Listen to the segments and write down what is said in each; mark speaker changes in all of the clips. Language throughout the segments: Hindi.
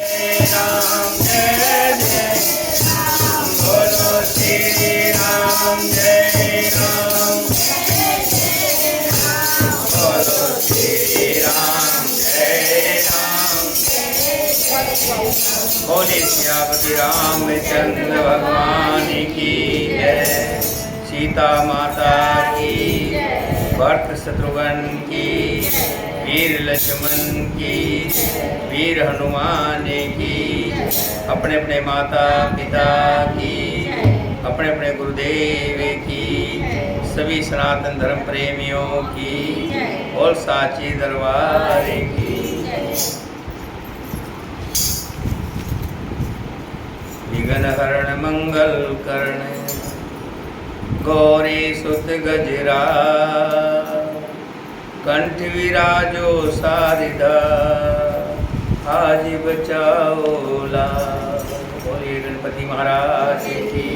Speaker 1: राम जय जय बोलो श्री राम जय राम बोलो श्री राम जय राम बोले श्यामति रामचंद्र भगवान की जय, सीता माता की, भरत शत्रुघ्न की, वीर लक्ष्मण की, वीर हनुमान की, अपने अपने माता पिता की, अपने अपने गुरुदेव की, सभी सनातन धर्म प्रेमियों की और साची दरबार की। विघ्न हरण मंगल करण गौरी सुत गजरा, कंठ विराजो सारिदा, आज बचाओला। बोलिए गणपति महाराज की,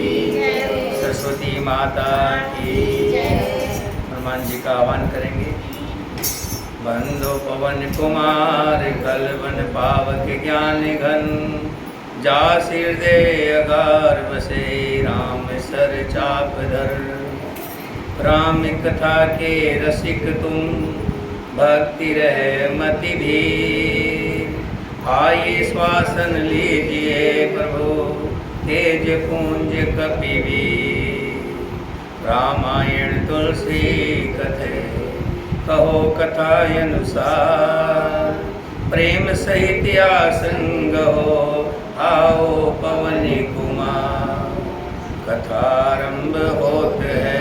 Speaker 1: सरस्वती माता की। हनुमान जी का आह्वान करेंगे। बंदो पवन कुमार कलवन पावक ज्ञान घन, जा हृदय अगार बसे राम सर चाप धर। राम कथा के रसिक तुम, भक्ति रहे मति भीर। आइए श्वासन लीजिए प्रभु, तेज पुंज कपिवीर। रामायण तुलसी कथे, कहो कथा अनुसार। प्रेम सहित आसंग हो, आओ पवन कुमार। कथारंभ होत है,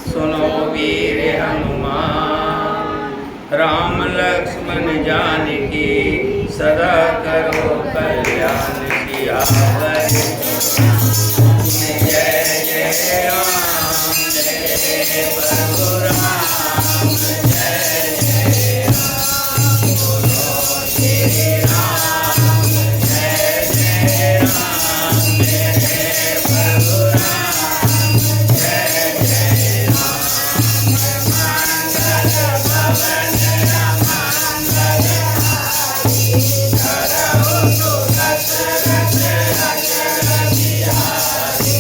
Speaker 1: सुनो वीर हनुमान। राम लक्ष्मण जानकी, सदा करो कल्याण। सियावर जय जय राम, जय प्रभु राम, जय जय राम। बोलो श्री राम जय जय राम, जय प्रभु राम जय जय राम। मंगल भवन मंगल हारी, करहु सुदशरथ अचर बिहारी।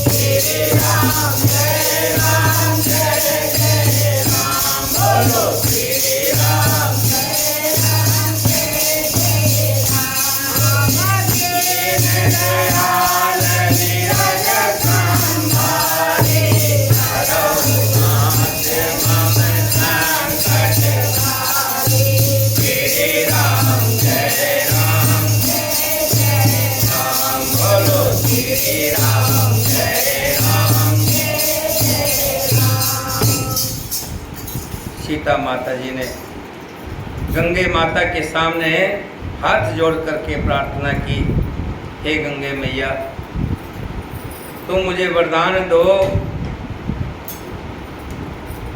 Speaker 1: श्री राम जय राम, जय जय राम। बोलो श्री राम जय राम, जय जय राम। दीन दयाल नीरज संभारे, करहु नाथ मम संकट हारे। श्री राम जय राम, जय जय राम। बोलो श्री राम जय राम, जय जय राम। सीता माता जी ने गंगे माता के सामने हाथ जोड़ करके प्रार्थना की, हे गंगे मैया, तुम मुझे वरदान दो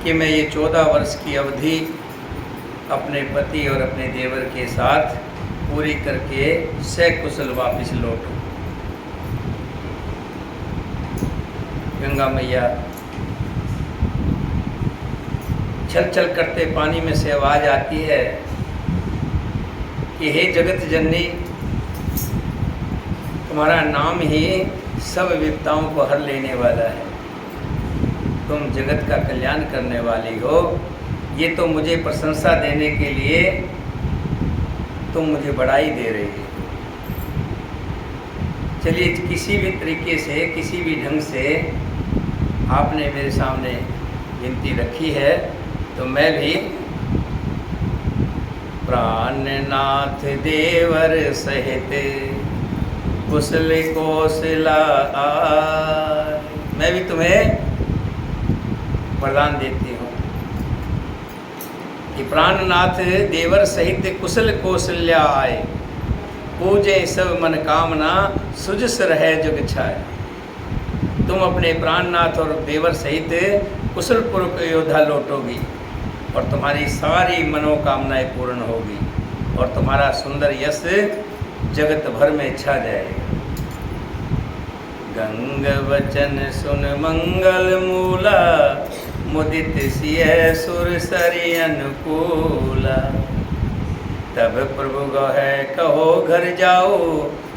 Speaker 1: कि मैं ये 14 वर्ष की अवधि अपने पति और अपने देवर के साथ पूरी करके सकुशल वापस लौटूं। गंगा मैया छल छल करते पानी में से आवाज आती है कि हे जगत जननी, तुम्हारा नाम ही सब विपदाओं को हर लेने वाला है। तुम जगत का कल्याण करने वाली हो। ये तो मुझे प्रशंसा देने के लिए तुम मुझे बड़ाई दे रही है। चलिए, किसी भी तरीके से, किसी भी ढंग से आपने मेरे सामने विनती रखी है, तो मैं भी प्राणनाथ देवर सहित कुशल कौशला आए, मैं भी तुम्हें वरदान देती हूँ कि प्राणनाथ देवर सहित कुशल कौशल्या आए। पूजे सब मन कामना, सुजस रहे जुग छाए। तुम अपने प्राणनाथ और देवर सहित कुशल पूर्वक योद्धा लौटोगी और तुम्हारी सारी मनोकामनाएं पूर्ण होगी और तुम्हारा सुंदर यश जगत भर में छा जाएगा। गंग वचन सुन मंगल मूला, मुदित सिय सुर सरि अनुकूला। तब प्रभु गहे कहो घर जाओ,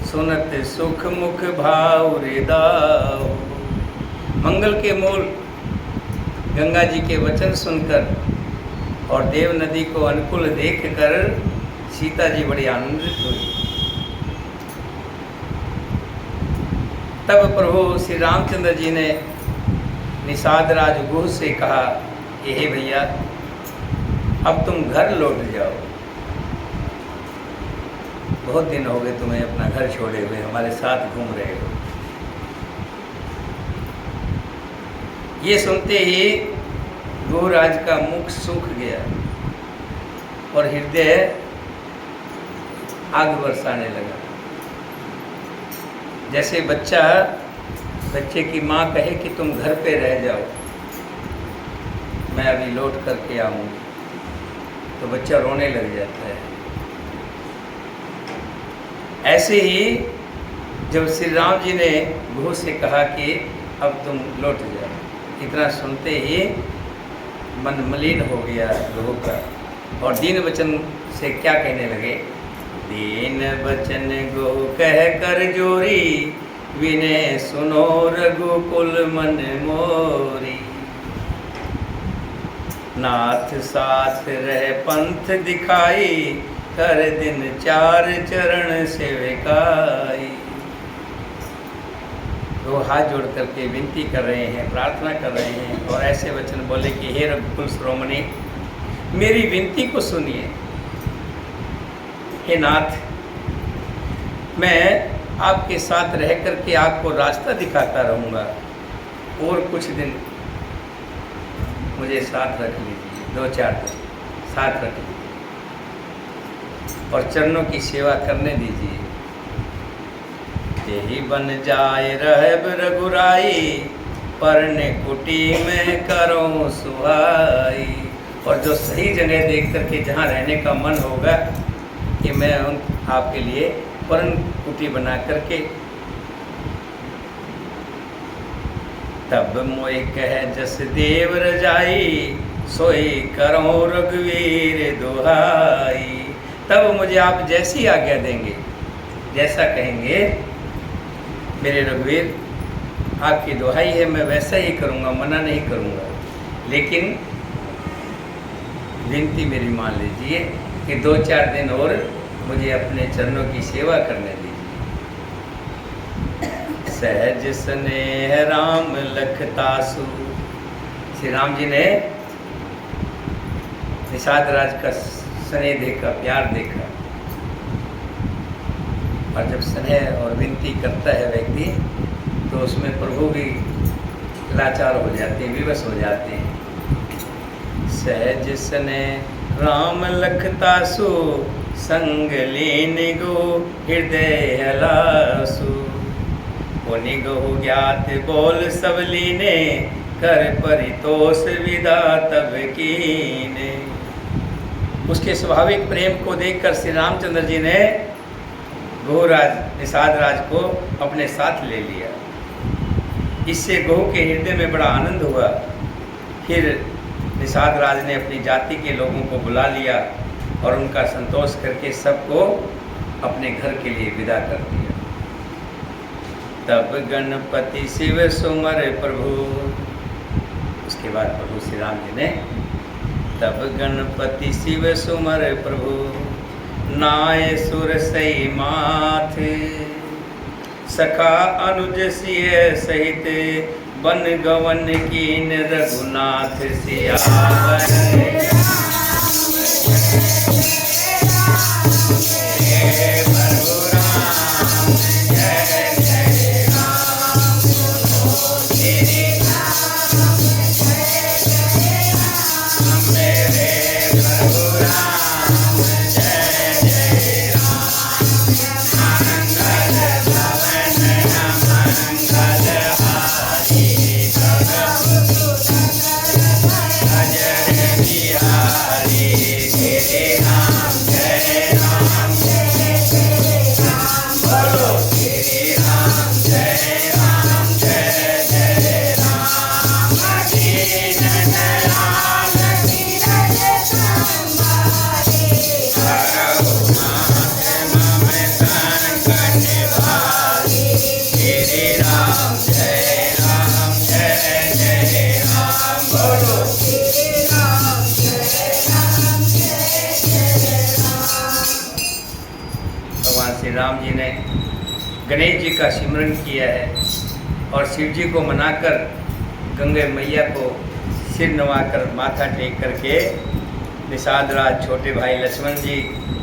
Speaker 1: सुनत सुख मुख भाव रे दाओ। मंगल के मूल गंगा जी के वचन सुनकर और देव नदी को अनुकूल देखकर सीता जी बड़ी आनंदित हुई। तब प्रभु श्री रामचंद्र जी ने निषाद राज गुह से कहा कि हे भैया, अब तुम घर लौट जाओ। बहुत दिन हो गए तुम्हें अपना घर छोड़े हुए, हमारे साथ घूम रहे हो। ये सुनते ही गुहराज का मुख सूख गया और हृदय आग बरसाने लगा। जैसे बच्चे की माँ कहे कि तुम घर पे रह जाओ, मैं अभी लौट करके आऊँगी, तो बच्चा रोने लग जाता है। ऐसे ही जब श्री राम जी ने गुह से कहा कि अब तुम लौट जाओ, इतना सुनते ही मन मलिन हो गया गुह का, और दीन वचन से क्या कहने लगे, दीन वचन गुह कह कर जोरी, विनय सुनो रघुकुल मन मोरी। नाथ साथ रह पंथ दिखाई, कर दिन चार चरण सेविकाई। वो हाथ जोड़ करके विनती कर रहे हैं, प्रार्थना कर रहे हैं, और ऐसे वचन बोले कि हे रघुकुल श्रोमणी, मेरी विनती को सुनिए। हे नाथ, मैं आपके साथ रह करके आपको रास्ता दिखाता रहूँगा, और कुछ दिन मुझे साथ रख लीजिए, 2-4 दिन साथ रख लीजिए और चरणों की सेवा करने दीजिए। यही बन जाए रहब रघुराई, परने कुटी में करो सुहाई। और जो सही जगह देख करके जहाँ रहने का मन होगा कि मैं आपके लिए पर्ण कुटी बना करके, तब मोय कह जस देव रजाई, सोई करो रघुवीर दुहाई। तब मुझे आप जैसी आज्ञा देंगे, जैसा कहेंगे मेरे रघुवीर, आपकी दुहाई है, मैं वैसा ही करूँगा, मना नहीं करूँगा। लेकिन विनती मेरी मान लीजिए कि 2-4 दिन और मुझे अपने चरणों की सेवा करने दीजिए। सहज स्नेह राम लखतासु। श्री राम जी ने निषाद राज का स्नेह देखा, प्यार देखा, और जब स्नेह और विनती करता है व्यक्ति, तो उसमें प्रभु भी लाचार हो जाते हैं, विवश हो जाते हैं। सहज स्नेह राम लखतासु, संग लीन गो हृदय हलासु। पुनि गो ज्ञात बोल सब लीने, कर परितोष विदा तब कीने। उसके स्वाभाविक प्रेम को देखकर श्री रामचंद्र जी ने गुहराज निषाद राज को अपने साथ ले लिया। इससे गुह के हृदय में बड़ा आनंद हुआ। फिर निषाद राज ने अपनी जाति के लोगों को बुला लिया और उनका संतोष करके सबको अपने घर के लिए विदा कर दिया। तब गणपति शिव सुमर प्रभु। उसके बाद प्रभु श्री राम जी ने, तब गणपति शिव सुमर प्रभु, नाय सुर सई माथ। सखा अनुज सिय सहित, बन गवन कीन रघुनाथ सियावर।
Speaker 2: Hare Hare
Speaker 1: भगवान श्री राम जी ने गणेश जी का सिमरन किया है और शिव जी को मनाकर गंगे मैया को सिर नवाकर माथा टेक करके निषाद राज छोटे भाई लक्ष्मण जी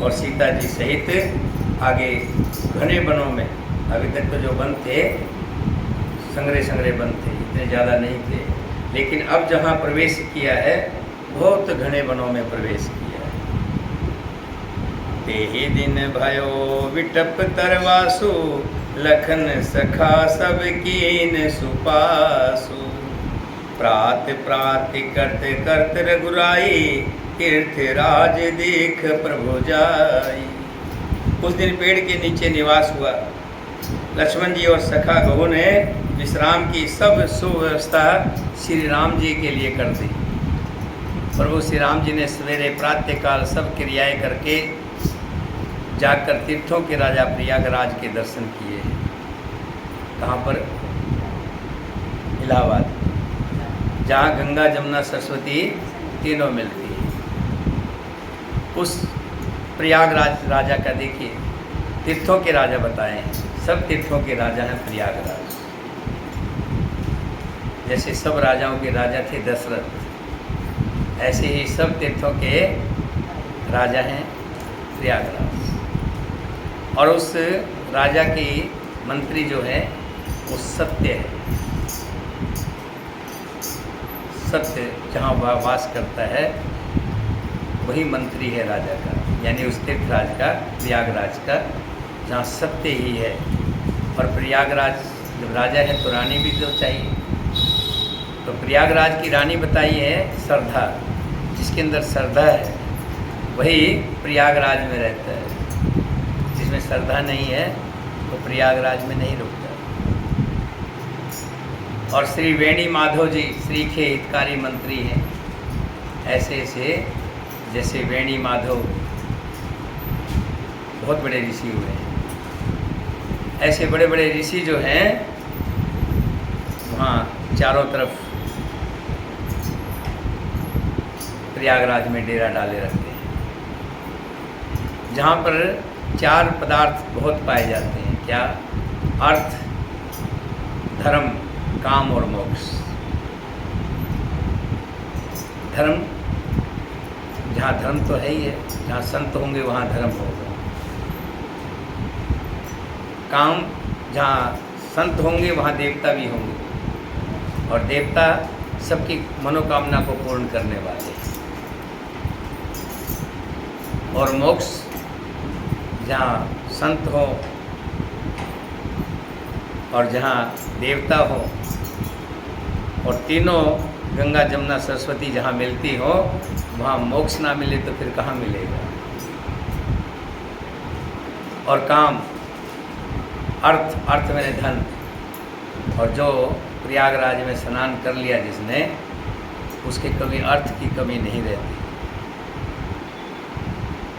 Speaker 1: और सीता जी सहित आगे घने वनों में, अभी तक तो जो वन थे संग्रह वन थे, इतने ज़्यादा नहीं थे, लेकिन अब जहाँ प्रवेश किया है बहुत घने वनों में प्रवेश किया है। ते ही दिन भयो विटप तरवासु, लखन सखा सब कीन सुपासु। प्रात प्रात करते करते रघुराई, तीर्थ राज देख प्रभु जाई। उस दिन पेड़ के नीचे निवास हुआ। लक्ष्मण जी और सखा गहु ने विश्राम की सब सुव्यवस्था श्री राम जी के लिए कर दी। प्रभु श्री राम जी ने सवेरे प्रातःकाल सब क्रियाएं करके जाकर तीर्थों के राजा प्रयागराज के दर्शन किए। कहाँ पर? इलाहाबाद, जहाँ गंगा जमुना सरस्वती तीनों मिलती है। उस प्रयागराज राजा का देखिए, तीर्थों के राजा बताए हैं, सब तीर्थों के राजा हैं प्रयागराज। जैसे सब राजाओं के राजा थे दशरथ, ऐसे ही सब तीर्थों के राजा हैं प्रयागराज। और उस राजा की मंत्री जो है वो सत्य है। सत्य जहाँ वास करता है वही मंत्री है राजा का, यानी उस तीर्थराज का, प्रयागराज का, जहाँ सत्य ही है। और प्रयागराज जब राजा है तो रानी भी तो चाहिए। तो प्रयागराज की रानी बताई है श्रद्धा, जिसके अंदर श्रद्धा है वही प्रयागराज में रहता है। जिसमें श्रद्धा नहीं है वो प्रयागराज में नहीं रुकता। और श्री वेणी माधव जी श्री के हितकारी मंत्री हैं। ऐसे ऐसे जैसे वेणी माधव बहुत बड़े ऋषि हुए हैं, ऐसे बड़े बड़े ऋषि जो हैं वहाँ चारों तरफ प्रयागराज में डेरा डाले रखते हैं, जहाँ पर चार पदार्थ बहुत पाए जाते हैं। क्या? अर्थ, धर्म, काम और मोक्ष। धर्म, जहाँ धर्म तो है ही है, जहाँ संत होंगे वहाँ धर्म होगा। काम, जहाँ संत होंगे वहाँ देवता भी होंगे, और देवता सबकी मनोकामना को पूर्ण करने वाले हैं। और मोक्ष, जहाँ संत हो और जहाँ देवता हो, और तीनों गंगा जमुना सरस्वती जहाँ मिलती हो वहाँ मोक्ष ना मिले तो फिर कहाँ मिलेगा? और काम, अर्थ, अर्थ मैंने धन। और जो प्रयागराज में स्नान कर लिया जिसने, उसके कभी अर्थ की कमी नहीं रहती,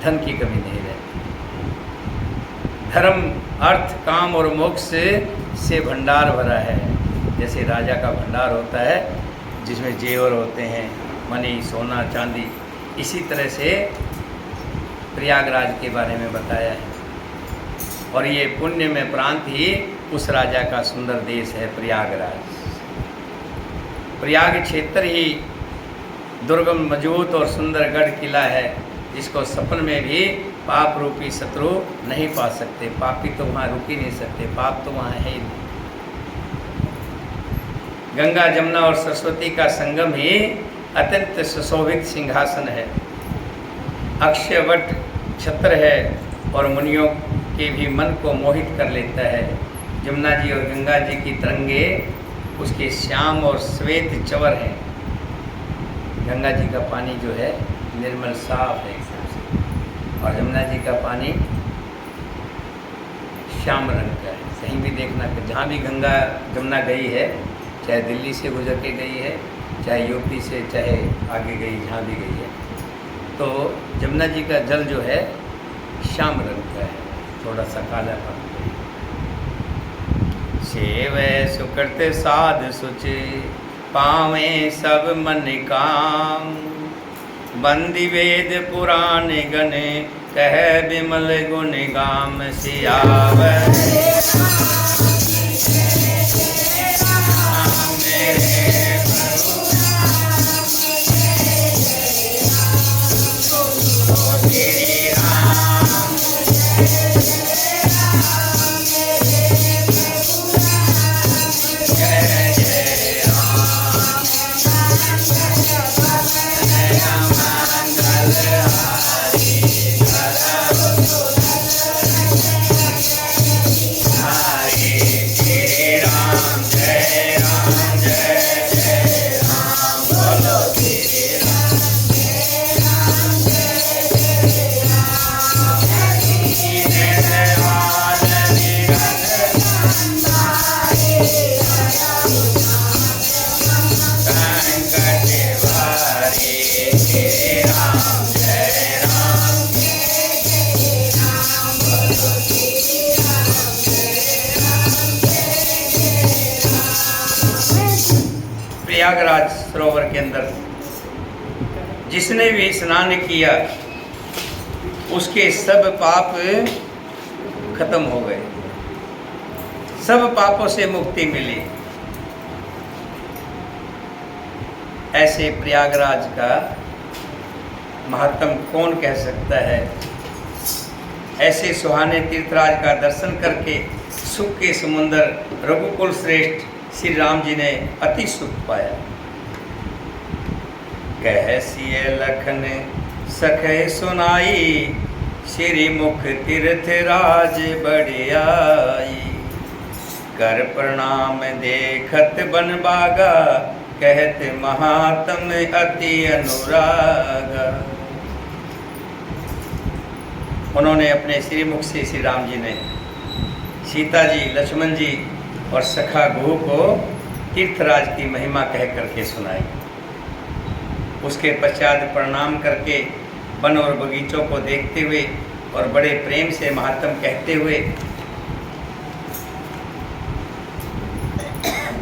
Speaker 1: धन की कमी नहीं रहती। धर्म, अर्थ, काम और मोक्ष से भंडार भरा है। जैसे राजा का भंडार होता है जिसमें जेवर होते हैं, मणि, सोना, चांदी, इसी तरह से प्रयागराज के बारे में बताया है। और ये पुण्य में प्रांत ही उस राजा का सुंदर देश है प्रयागराज। प्रयाग क्षेत्र ही दुर्गम, मजबूत और सुंदर गढ़ किला है, जिसको सपन में भी पाप रूपी शत्रु नहीं पा सकते। पापी तो वहाँ रुक ही नहीं सकते, पाप तो वहाँ है ही नहीं। गंगा, जमुना और सरस्वती का संगम ही अत्यंत सुशोभित सिंहासन है। अक्षयवट छत्र है और मुनियों के भी मन को मोहित कर लेता है। जमुना जी और गंगा जी की तरंगे उसके श्याम और श्वेत चवर हैं। गंगा जी का पानी जो है निर्मल साफ है एकदम से, और जमुना जी का पानी श्याम रंग का है। कहीं भी देखना, जहाँ भी गंगा जमुना गई है, चाहे दिल्ली से गुजर के गई है, चाहे यूपी से, चाहे आगे गई, जहाँ भी गई है, तो जमुना जी का जल जो है श्याम रंग का है, थोड़ा सा काला पन। सेव सुकृत साध सुचि, पावे सब मन काम। बंदी वेद पुराण गण, कह बिमल गुण गाम सियावे प्रयागराज सरोवर के अंदर जिसने भी स्नान किया उसके सब पाप खत्म हो गए, सब पापों से मुक्ति मिली। ऐसे प्रयागराज का महात्म कौन कह सकता है। ऐसे सुहाने तीर्थराज का दर्शन करके सुख के समुंदर रघुकुल श्रेष्ठ श्री राम जी ने अति सुख पाया। कह सिय लखन सखे सुनाई, श्री मुख तीर्थ राज बढ़ियाई। कर प्रणाम देखत बन बागा, कहत महात्म अति अनुरागा। उन्होंने अपने श्रीमुख से श्री राम जी ने सीता जी, लक्ष्मण जी और सखा गुह को तीर्थराज की महिमा कह करके सुनाई। उसके पश्चात प्रणाम करके वन और बगीचों को देखते हुए और बड़े प्रेम से महात्म कहते हुए,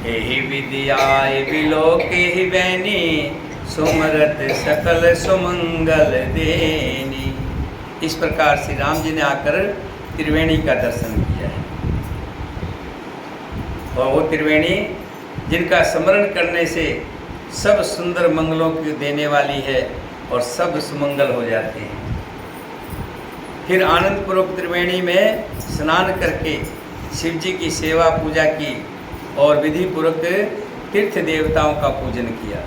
Speaker 1: एहि विद्याय विलोके ही बैनी, सुमरत सकल सुमंगल देनी। इस प्रकार श्री राम जी ने आकर त्रिवेणी का दर्शन किया है। और वो त्रिवेणी जिनका स्मरण करने से सब सुंदर मंगलों की देने वाली है और सब सुमंगल हो जाते हैं। फिर आनंद पूर्वक त्रिवेणी में स्नान करके शिव जी की सेवा पूजा की और विधि पूर्वक तीर्थ देवताओं का पूजन किया।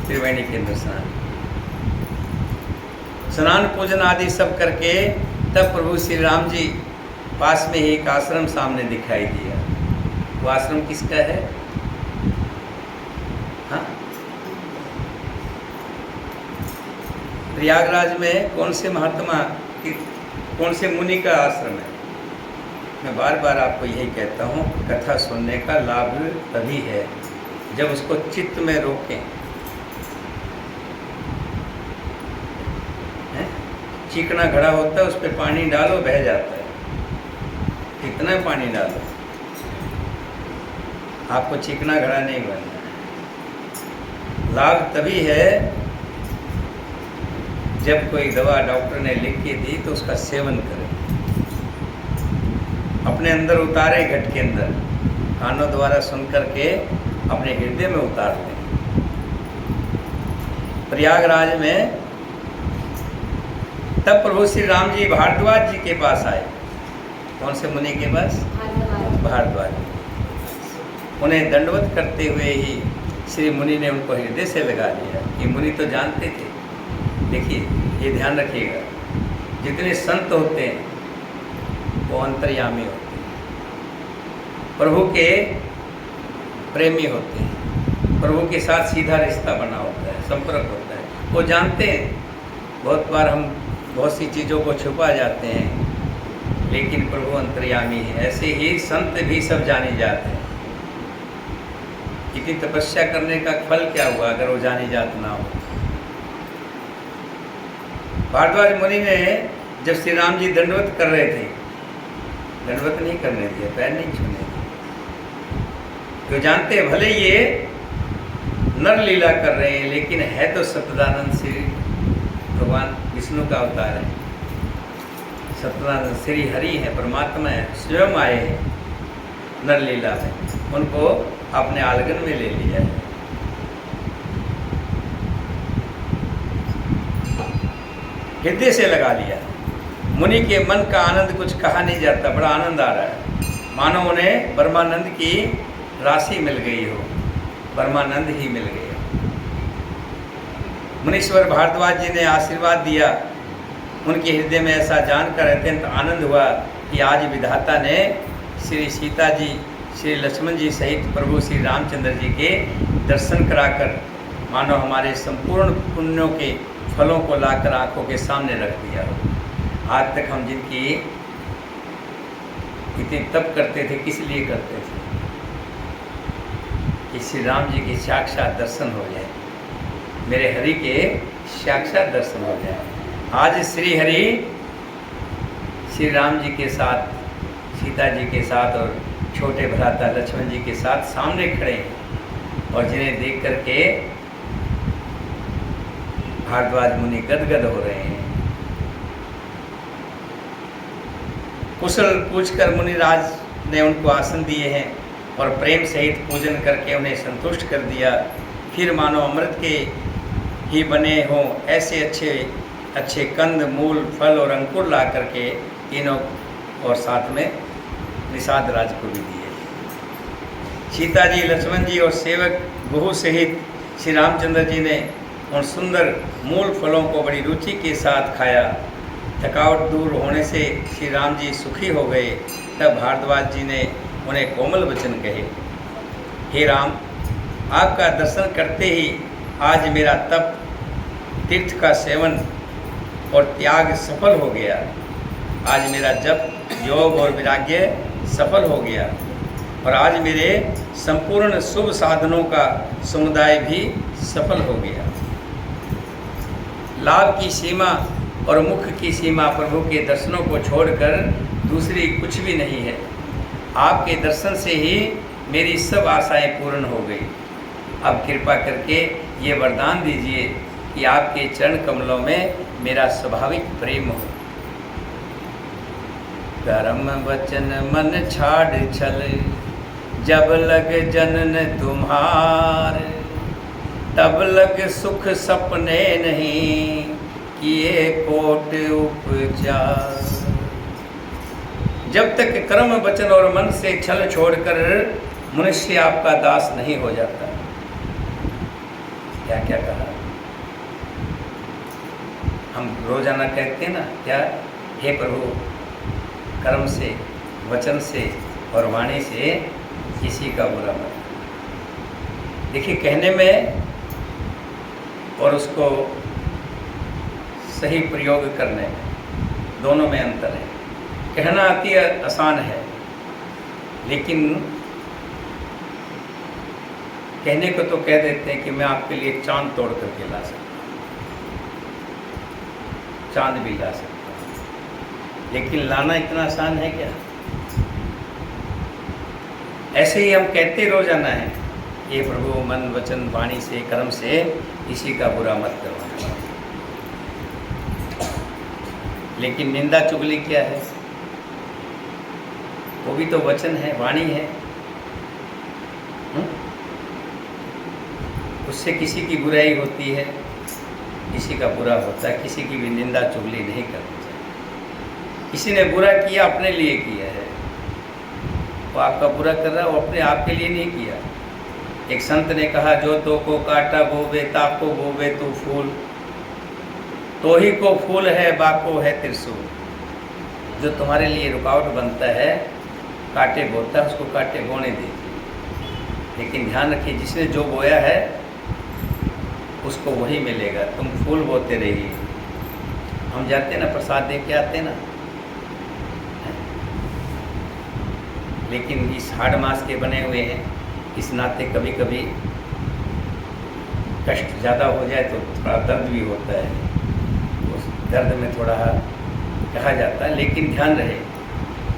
Speaker 1: त्रिवेणी के अंदर स्नान पूजन आदि सब करके तब प्रभु श्री राम जी पास में ही एक आश्रम सामने दिखाई दिया। वो आश्रम किसका है? हाँ, प्रयागराज में कौन से महात्मा कौन से मुनि का आश्रम है? मैं बार बार आपको यही कहता हूँ, कथा सुनने का लाभ तभी है जब उसको चित्त में रोकें। चिकना घड़ा होता है, उस पर पानी डालो बह जाता है, कितना पानी डालो, आपको चिकना घड़ा नहीं बनना है। लाभ तभी है जब कोई दवा डॉक्टर ने लिख के दी तो उसका सेवन करें, अपने अंदर उतारे, घट के अंदर कानों द्वारा सुन करके अपने हृदय में उतार दें। प्रयागराज में तब प्रभु श्री राम जी भारद्वाज जी के पास आए। कौन से मुनि के पास? भारद्वाज। उन्हें दंडवत करते हुए ही श्री मुनि ने उनको हृदय से लगा लिया। ये मुनि तो जानते थे। देखिए, ये ध्यान रखिएगा, जितने संत होते हैं वो अंतर्यामी होते हैं, प्रभु के प्रेमी होते हैं, प्रभु के साथ सीधा रिश्ता बना होता है, संपर्क होता है। वो जानते हैं बहुत बार हम बहुत सी चीज़ों को छुपा जाते हैं, लेकिन प्रभु अंतर्यामी है। ऐसे ही संत भी सब जाने जाते हैं। इतनी तपस्या करने का फल क्या हुआ अगर वो जाने जात ना हो। भारद्वाज मुनि ने जब श्री राम जी दंडवत कर रहे थे, दंडवत नहीं करने दिया, पैर नहीं छूने दिए, तो जानते भले ये नर लीला कर रहे हैं, लेकिन है तो सतदानंद श्री भगवान विष्णु का अवतार है। सत्यनारायण श्री हरि है, परमात्मा है, स्वयं आए हैं नरलीला में, उनको अपने आलिंगन में ले लिया है। हृदय से लगा लिया। मुनि के मन का आनंद कुछ कहा नहीं जाता, बड़ा आनंद आ रहा है, मानो उन्हें ब्रह्मानंद की राशि मिल गई हो, ब्रह्मानंद ही मिल गया। मुनीश्वर भारद्वाज जी ने आशीर्वाद दिया। उनके हृदय में ऐसा जानकर अत्यंत आनंद हुआ कि आज विधाता ने श्री सीता जी, श्री लक्ष्मण जी सहित प्रभु श्री रामचंद्र जी के दर्शन कराकर मानो हमारे संपूर्ण पुण्यों के फलों को लाकर आंखों के सामने रख दिया। आज तक हम जिनकी इतनी तप करते थे, किस लिए करते थे? कि श्री राम जी के साक्षात दर्शन हो जाए, मेरे हरि के साक्षात दर्शन हो जाए। आज श्री हरि श्री राम जी के साथ, सीता जी के साथ और छोटे भ्राता लक्ष्मण जी के साथ सामने खड़े हैं और जिन्हें देख करके भारद्वाज मुनि गदगद हो रहे हैं। कुशल पूछकर मुनिराज ने उनको आसन दिए हैं और प्रेम सहित पूजन करके उन्हें संतुष्ट कर दिया। फिर मानो अमृत के ही बने हों ऐसे अच्छे अच्छे कंद, मूल, फल और अंकुर ला करके तीनों और साथ में निषाद राज को भी दिए। सीता जी, लक्ष्मण जी और सेवक बहु सहित श्री रामचंद्र जी ने उन सुंदर मूल फलों को बड़ी रुचि के साथ खाया। थकावट दूर होने से श्री राम जी सुखी हो गए। तब भारद्वाज जी ने उन्हें कोमल वचन कहे, हे राम, आपका दर्शन करते ही आज मेरा तप, तीर्थ का सेवन और त्याग सफल हो गया। आज मेरा जप, योग और वैराग्य सफल हो गया और आज मेरे संपूर्ण शुभ साधनों का समुदाय भी सफल हो गया। लाभ की सीमा और मुख की सीमा प्रभु के दर्शनों को छोड़कर दूसरी कुछ भी नहीं है। आपके दर्शन से ही मेरी सब आशाएं पूर्ण हो गई। अब कृपा करके ये वरदान दीजिए कि आपके चरण कमलों में मेरा स्वाभाविक प्रेम हो। कर्म वचन मन छाड़ छल, जब लग जनन तुम्हार, तब लग सुख सपने नहीं, किए कोट उपचार। जब तक कर्म वचन और मन से छल छोड़कर मनुष्य आपका दास नहीं हो जाता। क्या क्या कहा? हम रोजाना कहते हैं ना, क्या? हे प्रभु, कर्म से, वचन से और वाणी से किसी का बुरा मत। देखिए, कहने में और उसको सही प्रयोग करने में दोनों में अंतर है। कहना अति आसान है, लेकिन कहने को तो कह देते हैं कि मैं आपके लिए चांद तोड़ करके ला सकता हूँ, चांद भी ला सकता हूँ, लेकिन लाना इतना आसान है क्या? ऐसे ही हम कहते रोजाना है, ये प्रभु मन वचन वाणी से, कर्म से किसी का बुरा मत करवाना। लेकिन निंदा चुगली क्या है? वो भी तो वचन है, वाणी है। उससे किसी की बुराई होती है, किसी का बुरा होता है। किसी की भी निंदा चुगली नहीं करनी चाहिए। किसी ने बुरा किया, अपने लिए किया है। वो आपका बुरा कर रहा है, वो अपने आप के लिए नहीं किया। एक संत ने कहा, जो तो को काटा बोवे, ताको बोवे तो फूल, तो ही को फूल है, बाको है त्रिशूल। जो तुम्हारे लिए रुकावट बनता है, कांटे बोता है, उसको कांटे बोने दीजिए। लेकिन ध्यान रखिए, जिसने जो बोया है उसको वही मिलेगा। तुम फूल बोते रहिए। हम जाते ना, प्रसाद दे के आते ना, लेकिन इस हाड़ मास के बने हुए हैं, इस नाते कभी कभी कष्ट ज़्यादा हो जाए तो थोड़ा दर्द भी होता है। उस दर्द में थोड़ा कहा जाता है, लेकिन ध्यान रहे,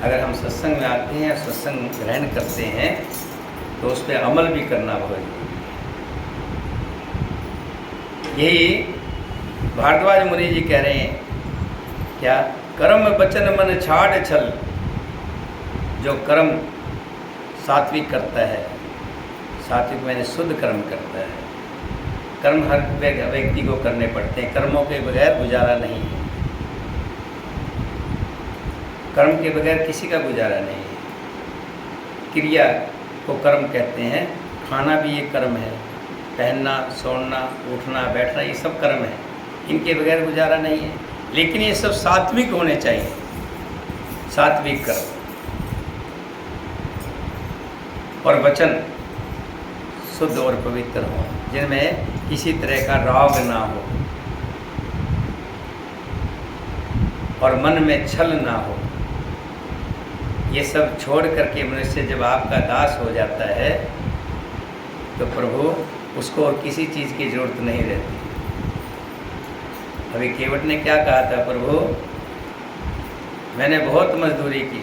Speaker 1: अगर हम सत्संग में आते हैं, सत्संग ग्रहण करते हैं, तो उस पर अमल भी करना बहुत। यही भारद्वाज मुनि जी कह रहे हैं क्या, कर्म वचन मन छाड़ छल। जो कर्म सात्विक करता है, सात्विक मैंने शुद्ध कर्म करता है। कर्म हर व्यक्ति को करने पड़ते हैं, कर्मों के बगैर गुजारा नहीं है। कर्म के बगैर किसी का गुजारा नहीं है। क्रिया को कर्म कहते हैं, खाना भी एक कर्म है, पहनना, सोना, उठना, बैठना, ये सब कर्म है, इनके बगैर गुजारा नहीं है। लेकिन ये सब सात्विक होने चाहिए, सात्विक कर्म। और वचन शुद्ध और पवित्र हो, जिनमें किसी तरह का राग ना हो और मन में छल ना हो। ये सब छोड़ करके मनुष्य जब आपका दास हो जाता है तो प्रभु उसको और किसी चीज़ की जरूरत नहीं रहती। अभी केवट ने क्या कहा था, प्रभु मैंने बहुत मजदूरी की,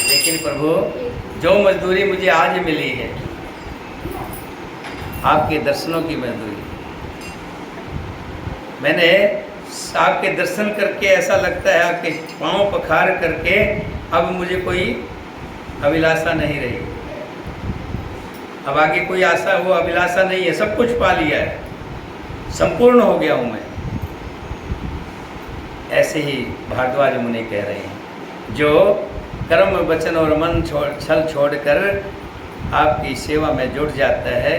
Speaker 1: लेकिन प्रभु जो मजदूरी मुझे आज मिली है आपके दर्शनों की मजदूरी। मैंने आपके दर्शन करके ऐसा लगता है, आपके पांव पखार करके अब मुझे कोई अभिलाषा नहीं रही, अब आगे कोई आशा वो अभिलाषा नहीं है, सब कुछ पा लिया है, संपूर्ण हो गया हूँ मैं। ऐसे ही भारद्वाज मुनि कह रहे हैं, जो कर्म वचन और मन छल छोड़कर आपकी सेवा में जुट जाता है,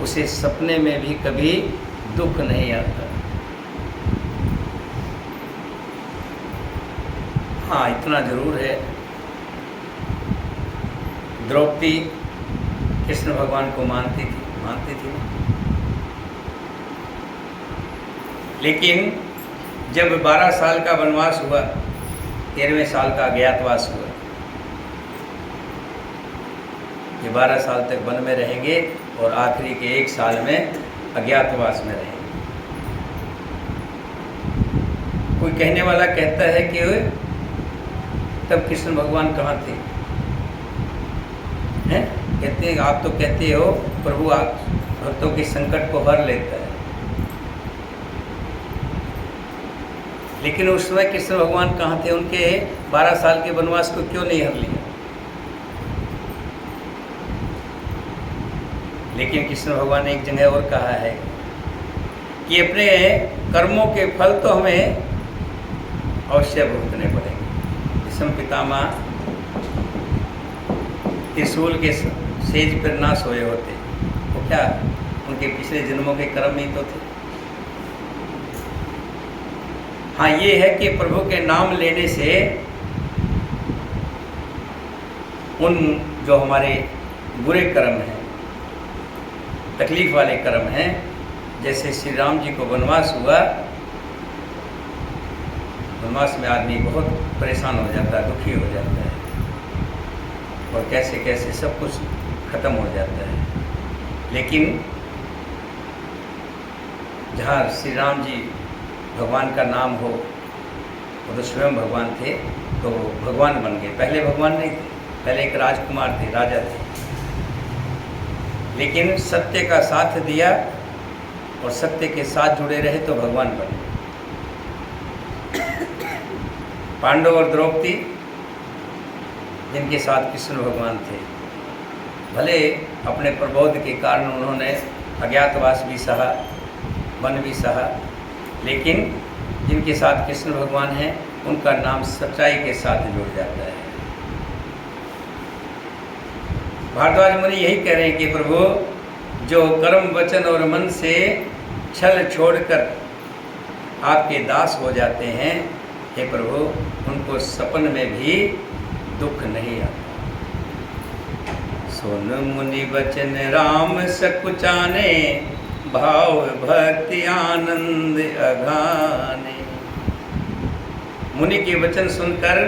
Speaker 1: उसे सपने में भी कभी दुख नहीं आता। हाँ, इतना जरूर है, द्रौपदी कृष्ण भगवान को मानती थी, लेकिन जब 12 साल का वनवास हुआ, 13वें साल का अज्ञातवास हुआ, ये 12 साल तक वन में रहेंगे और आखिरी के 1 साल में अज्ञातवास में रहेंगे। कोई कहने वाला कहता है कि तब कृष्ण भगवान कहाँ थे? हैं? कहते हैं, आप तो कहते हो प्रभु आप भक्तों के संकट को हर लेता है, लेकिन उस समय कृष्ण भगवान कहाँ थे? उनके 12 साल के वनवास को क्यों नहीं हर लिया? लेकिन कृष्ण भगवान ने एक जगह और कहा है कि अपने कर्मों के फल तो हमें अवश्य भुगतने पड़ेंगे। विषम पितामह त्रिशूल के सेज पर ना सोए होते, वो क्या उनके पिछले जन्मों के कर्म ही तो थे। हाँ, ये है कि प्रभु के नाम लेने से उन जो हमारे बुरे कर्म हैं, तकलीफ वाले कर्म हैं, जैसे श्री राम जी को वनवास हुआ, वनवास में आदमी बहुत परेशान हो जाता है, दुखी हो जाता है, और कैसे कैसे सब कुछ खत्म हो जाता है। लेकिन जहाँ श्री राम जी भगवान का नाम हो, वो तो स्वयं भगवान थे, तो भगवान बन गए। पहले भगवान नहीं थे, पहले एक राजकुमार थे, राजा थे, लेकिन सत्य का साथ दिया और सत्य के साथ जुड़े रहे तो भगवान बने। पांडव और द्रौपदी जिनके साथ कृष्ण भगवान थे, भले अपने प्रबोध के कारण उन्होंने अज्ञातवास भी सहा, वन भी सहा, लेकिन जिनके साथ कृष्ण भगवान हैं उनका नाम सच्चाई के साथ जुड़ जाता है। भारद्वाज मुनि यही कह रहे हैं कि प्रभु जो कर्म वचन और मन से छल छोड़कर आपके दास हो जाते हैं, हे प्रभु उनको सपन में भी दुख नहीं आता। सुन मुनि वचन राम सकुचाने, भाव भक्ति आनंद अघाने। मुनि के वचन सुनकर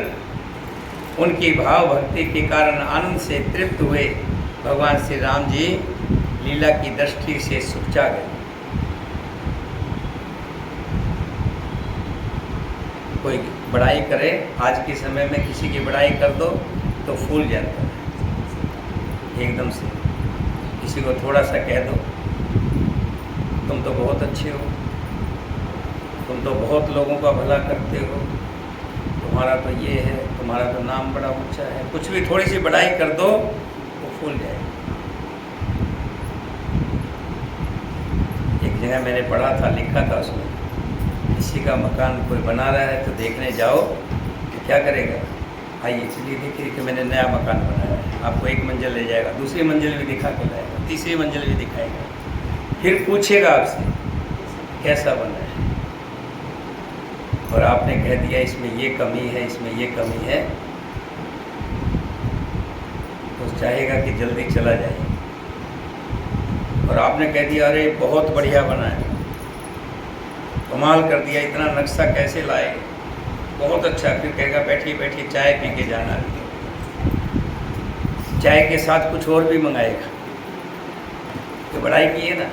Speaker 1: उनकी भाव भक्ति के कारण आनंद से तृप्त हुए भगवान श्री राम जी लीला की दृष्टि से सुखचा गए। कोई बड़ाई करे, आज के समय में किसी की बड़ाई कर दो तो फूल जाता है एकदम से, किसी को थोड़ा सा कह दो, तुम तो बहुत अच्छे हो, तुम तो बहुत लोगों का भला करते हो, तुम्हारा तो ये है, तुम्हारा तो नाम बड़ा ऊंचा है, कुछ भी थोड़ी सी बढ़ाई कर दो वो फूल जाएगा। एक जगह मैंने पढ़ा था, लिखा था उसमें, किसी का मकान कोई बना रहा है तो देखने जाओ तो क्या करेगा, आइए चलिए देखिए कि मैंने नया मकान बनाया है, आपको एक मंजिल ले जाएगा, दूसरी मंजिल भी दिखा के लाएगा, तीसरी मंजिल भी दिखाएगा, फिर पूछेगा आपसे कैसा बना है, और आपने कह दिया इसमें ये कमी है, इसमें ये कमी है, तो चाहेगा कि जल्दी चला जाए। और आपने कह दिया अरे बहुत बढ़िया बना है, कमाल कर दिया, इतना नक्शा कैसे लाए, बहुत अच्छा, फिर कहेगा बैठिए बैठिए चाय पी के जाना, चाय के साथ कुछ और भी मंगाएगा, तो बड़ाई की है ना।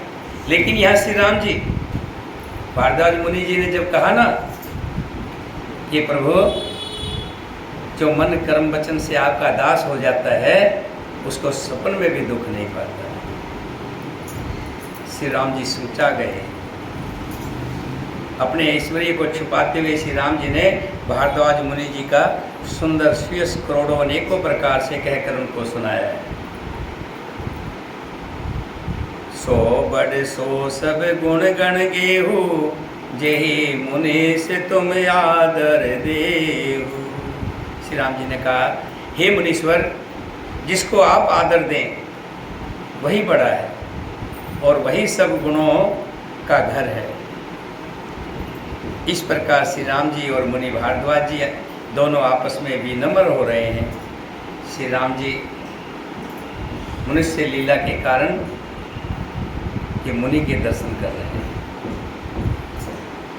Speaker 1: लेकिन यहाँ श्री राम जी, भारद्वाज मुनि जी ने जब कहा ना कि प्रभु जो मन कर्म वचन से आपका दास हो जाता है उसको सपन में भी दुख नहीं पाता। श्री राम जी सोचा गए, अपने ऐश्वर्य को छुपाते हुए श्री राम जी ने भारद्वाज मुनि जी का सुंदर सुयस करोड़ों अनेकों प्रकार से कहकर उनको सुनाया है। सो बड़ सो सब गुण गण गेहू, जेहि मुनि से तुम आदर देहु। श्री राम जी ने कहा, हे मुनीश्वर, जिसको आप आदर दें वही बड़ा है और वही सब गुणों का घर है। इस प्रकार श्री राम जी और मुनि भारद्वाज जी दोनों आपस में विनम्र हो रहे हैं। श्री राम जी मनुष्य लीला के कारण ये मुनि के दर्शन कर रहे हैं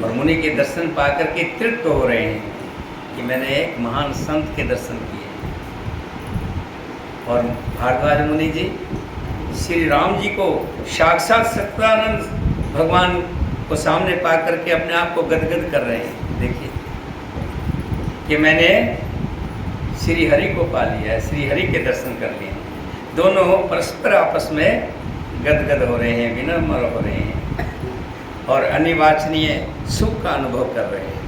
Speaker 1: और मुनि के दर्शन पाकर के तृप्त हो रहे हैं कि मैंने एक महान संत के दर्शन किए। और भारद्वाज मुनि जी श्री राम जी को साक्षात सच्चिदानंद भगवान को सामने पा करके अपने आप को गदगद कर रहे हैं। देखिए कि मैंने श्री हरि को पा लिया है, श्री हरि के दर्शन कर लिए। दोनों परस्पर आपस में गदगद हो रहे हैं, विनम्र हो रहे हैं और अनिवार्चनीय सुख का अनुभव कर रहे हैं।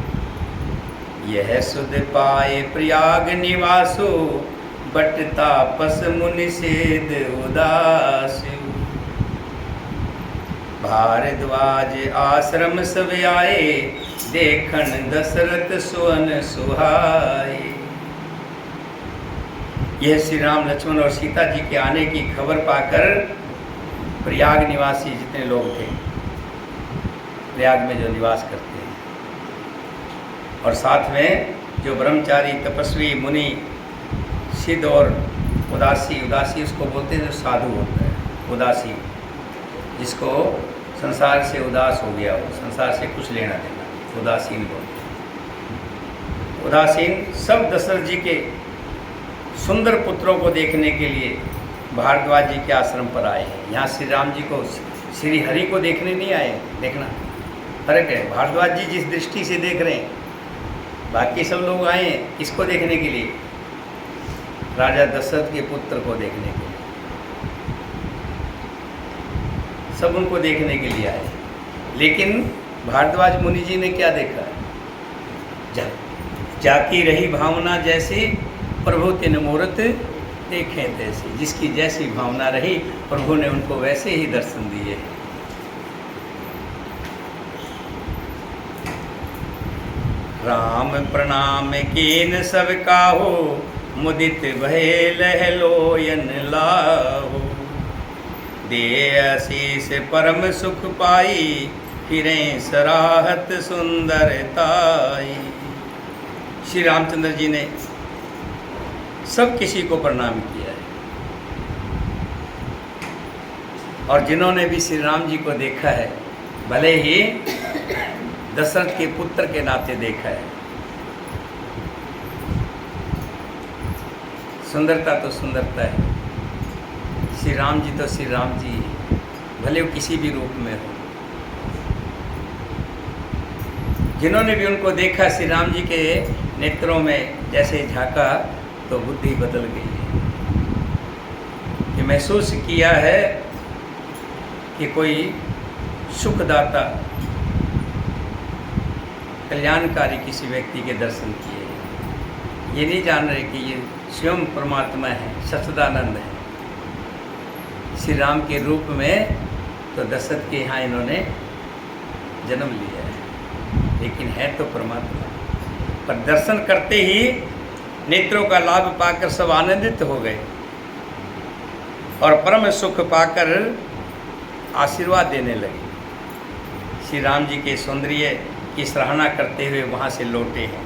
Speaker 1: यह सुध पाए प्रयाग निवासो, बट तापस मुनि सेद उदास। भारद्वाज आश्रम सब आए, देखन दशरथ सुवन सुहाए। यह श्री राम लक्ष्मण और सीता जी के आने की खबर पाकर प्रयाग निवासी जितने लोग थे, प्रयाग में जो निवास करते हैं, और साथ में जो ब्रह्मचारी तपस्वी मुनि सिद्ध और उदासी, उदासी उसको बोलते हैं जो साधु होता है, उदासी जिसको संसार से उदास हो गया हो, संसार से कुछ लेना देना, उदासीन बोलते हैं। उदासीन सब दशरथ जी के सुंदर पुत्रों को देखने के लिए भारद्वाज जी के आश्रम पर आए हैं। यहाँ श्री राम जी को, श्री हरि को देखने नहीं आए। देखना फर्क है, भारद्वाज जी जिस दृष्टि से देख रहे हैं, बाकी सब लोग आए हैं किसको देखने के लिए, राजा दशरथ के पुत्र को देखने के लिए, सब उनको देखने के लिए आए। लेकिन भारद्वाज मुनि जी ने क्या देखा, जाकी रही भावना जैसी, प्रभु तिन मूरत देखे तैसी। जिसकी जैसी भावना रही प्रभु ने उनको वैसे ही दर्शन दिए। राम प्रणाम कीन सब काहो, मुदित भय लह लोयन लाहो। दे आशीष परम सुख पाई, फिरें सराहत सुंदरताई। श्री रामचंद्र जी ने सब किसी को प्रणाम किया है और जिन्होंने भी श्री राम जी को देखा है, भले ही दशरथ के पुत्र के नाते देखा है, सुंदरता तो सुंदरता है। श्री राम जी तो श्री राम जी है, भले वो किसी भी रूप में हो। जिन्होंने भी उनको देखा, श्री राम जी के नेत्रों में जैसे झांका तो बुद्धि बदल गई है। कि महसूस किया है कि कोई सुखदाता कल्याणकारी किसी व्यक्ति के दर्शन किए, ये नहीं जान रहे कि ये स्वयं परमात्मा है, सच्चिदानंद है, श्री राम के रूप में। तो दशरथ के यहाँ इन्होंने जन्म लिया है, लेकिन है तो परमात्मा। पर दर्शन करते ही नेत्रों का लाभ पाकर सब आनंदित हो गए और परम सुख पाकर आशीर्वाद देने लगे। श्री राम जी के सौंदर्य की सराहना करते हुए वहाँ से लौटे हैं।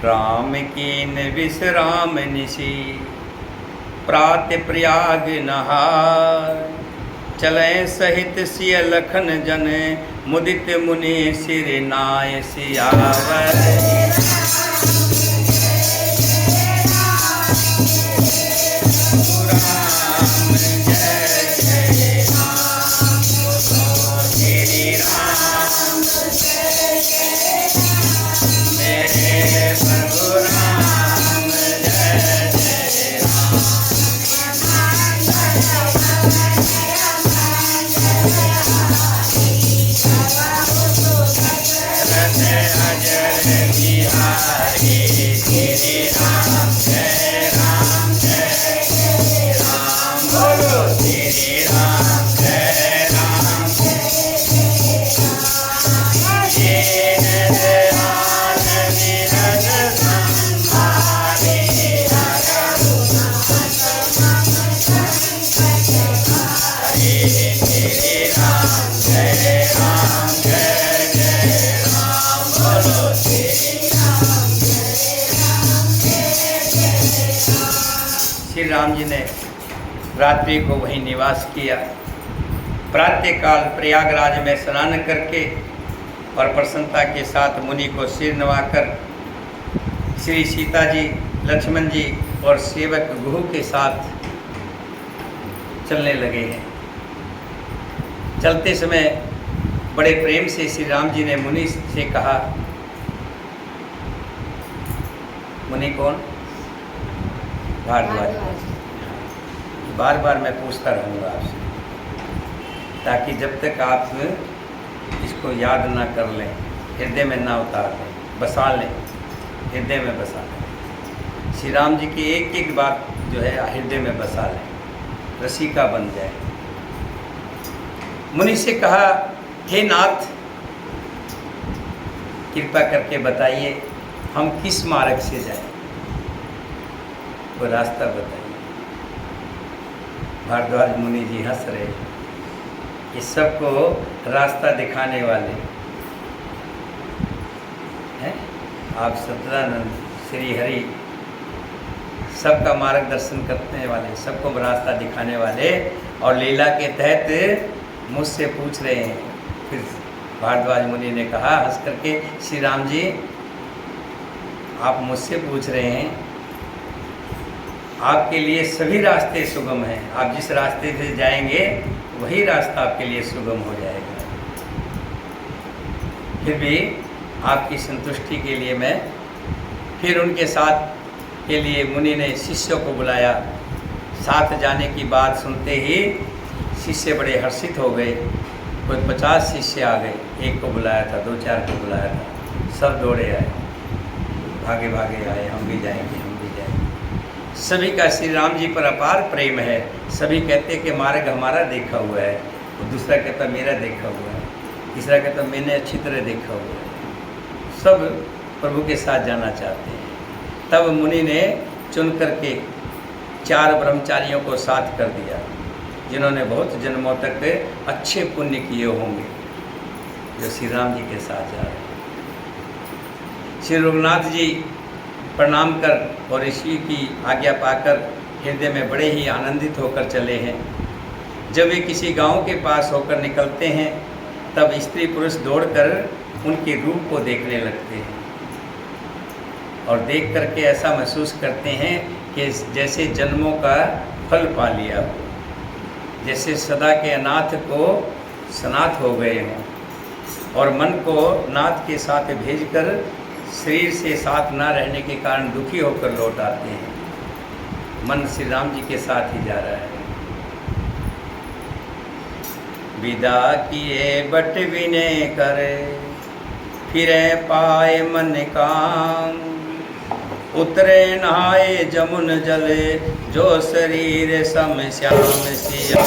Speaker 1: राम कीन विश्राम निशि प्रात प्रयाग नहाय, चले सहित सिय लखन जन मुदित मुनि सिर नाय सियावर। श्री राम जी ने रात्रि को वहीं निवास किया। प्रातःकाल प्रयागराज में स्नान करके और प्रसन्नता के साथ मुनि को सिर नवाकर श्री सीता जी, लक्ष्मण जी और सेवक गुरु के साथ चलने लगे हैं। चलते समय बड़े प्रेम से श्री राम जी ने मुनि से कहा, मुनि कौन? भारद्वाज। बार बार मैं पूछता रहूँगा आपसे, ताकि जब तक आप इसको याद ना कर लें, हृदय में ना उतार लें, बसा लें, हृदय में बसा लें। श्री राम जी की एक एक बात जो है हृदय में बसा लें, रसिका बन जाए। मुनि से कहा, हे नाथ, कृपा करके बताइए हम किस मार्ग से जाएं, वो रास्ता बताइए। भारद्वाज मुनि जी हंस रहे, ये सबको रास्ता दिखाने वाले हैं आप, सच्चिदानंद श्री हरि, सबका मार्गदर्शन करने वाले, सबको रास्ता दिखाने वाले, और लीला के तहत मुझसे पूछ रहे हैं। फिर भारद्वाज मुनि ने कहा हंस करके, श्री राम जी आप मुझसे पूछ रहे हैं, आपके लिए सभी रास्ते सुगम हैं, आप जिस रास्ते से जाएंगे वही रास्ता आपके लिए सुगम हो जाएगा। फिर भी आपकी संतुष्टि के लिए मैं फिर उनके साथ के लिए मुनि ने शिष्यों को बुलाया। साथ जाने की बात सुनते ही शिष्य बड़े हर्षित हो गए। कोई 50 शिष्य आ गए, एक को बुलाया था, 2-4 को बुलाया था, सब दौड़े आए, भागे भागे आए, हम भी जाएंगे, हम भी जाएंगे। सभी का श्री राम जी पर अपार प्रेम है। सभी कहते कि मार्ग हमारा देखा हुआ है, और दूसरा कहता मेरा देखा हुआ है, तीसरा कहता मैंने अच्छी तरह देखा हुआ है। सब प्रभु के साथ जाना चाहते हैं। तब मुनि ने चुन करके 4 ब्रह्मचारियों को साथ कर दिया, जिन्होंने बहुत जन्मों तक अच्छे पुण्य किए होंगे, जो श्री राम जी के साथ जा रहे हैं। श्री रघुनाथ जी प्रणाम कर और ऋषि की आज्ञा पाकर हृदय में बड़े ही आनंदित होकर चले हैं। जब वे किसी गांव के पास होकर निकलते हैं, तब स्त्री पुरुष दौड़कर उनके रूप को देखने लगते हैं और देख करके ऐसा महसूस करते हैं कि जैसे जन्मों का फल पा लिया हो, जैसे सदा के अनाथ को सनाथ हो गए हों, और मन को नाथ के साथ भेजकर शरीर से साथ ना रहने के कारण दुखी होकर लौट आते हैं। मन श्री राम जी के साथ ही जा रहा है। विदा किए बट विनय करे, फिरे पाए मन काम। उतरे नहाए जमुन जले, जो शरीर सम श्याम सिया।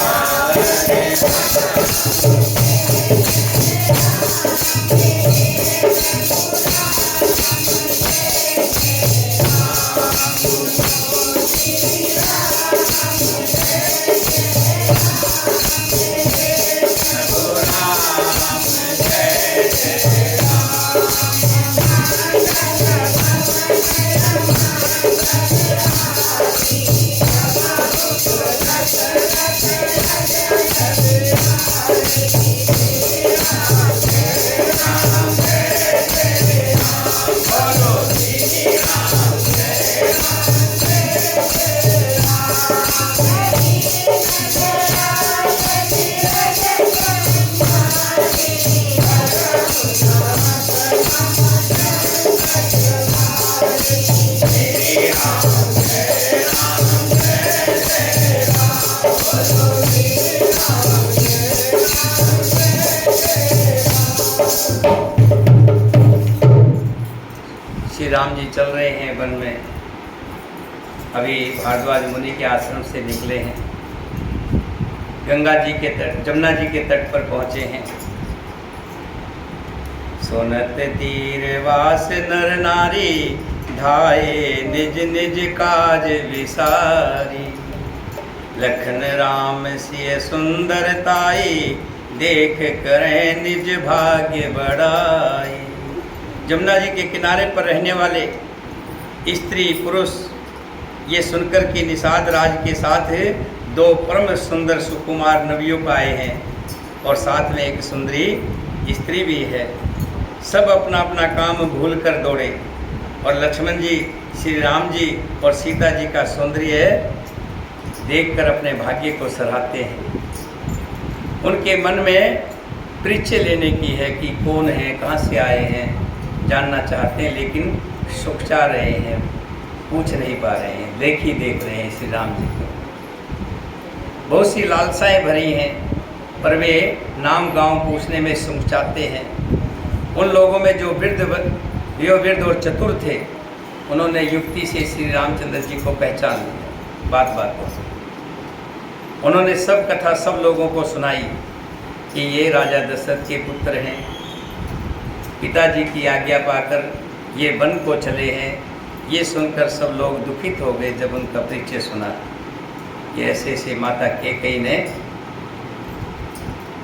Speaker 1: श्री राम जी चल रहे हैं वन में। अभी भारद्वाज मुनि के आश्रम से निकले हैं, गंगा जी के तट, जमुना जी के तट पर पहुँचे हैं। सोनत तीर वास नर नारी, ढाए निज निज काज विसारी। लखन राम सिय सुंदरताई, देख करें निज भाग्य बढ़ाई। जमुना जी के किनारे पर रहने वाले स्त्री पुरुष ये सुनकर कि निषाद राज के साथ दो परम सुंदर सुकुमार नवियों का आए हैं और साथ में एक सुंदरी स्त्री भी है। सब अपना अपना काम भूल कर दौड़े और लक्ष्मण जी, श्री राम जी और सीता जी का सौंदर्य देखकर अपने भाग्य को सराहते हैं। उनके मन में परिचय लेने की है कि कौन है, कहाँ से आए हैं, जानना चाहते हैं, लेकिन सुख चाह रहे हैं, पूछ नहीं पा रहे हैं, देख रहे हैं श्री राम जी को। बहुत सी लालसाएं भरी हैं, पर वे नाम गांव पूछने में सुख चाहते हैं। उन लोगों में जो वृद्ध और चतुर थे, उन्होंने युक्ति से श्री रामचंद्र जी को पहचान लिया। बात पर उन्होंने सब कथा सब लोगों को सुनाई कि ये राजा दशरथ के पुत्र हैं, पिताजी की आज्ञा पाकर ये वन को चले हैं। ये सुनकर सब लोग दुखित हो गए जब उनका परिचय सुना। ये ऐसे ऐसे माता कैकेयी ने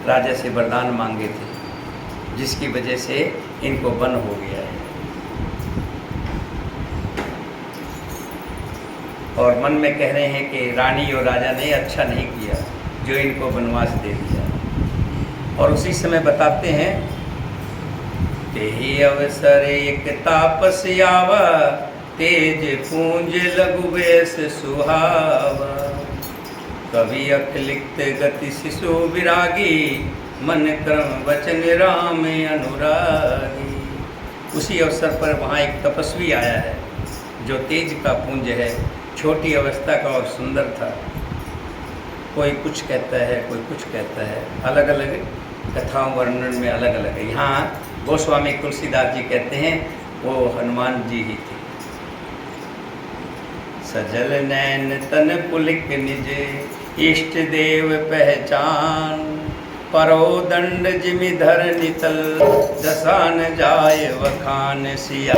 Speaker 1: राजा से वरदान मांगे थे, जिसकी वजह से इनको वन हो गया है। और मन में कह रहे हैं कि रानी और राजा ने अच्छा नहीं किया जो इनको वनवास दे दिया। और उसी समय बताते हैं, तेहि अवसर एक तापस आवा, तेज पूंज लघु वेश सुहावा। कवि अखिलिक्त गति शिशु विरागी, मन क्रम वचन राम अनुरागी। उसी अवसर पर वहाँ एक तपस्वी आया है जो तेज का पुंज है, छोटी अवस्था का और सुंदर था। कोई कुछ कहता है, कोई कुछ कहता है, अलग अलग कथाओं वर्णन में अलग अलग है। यहाँ गोस्वामी तुलसीदास जी कहते हैं वो हनुमान जी ही थे। सजल नैन तन पुलिक निज, इष्ट देव पहचान। परो दंड जिमि धर नितल, दसान जाय वखान सिया।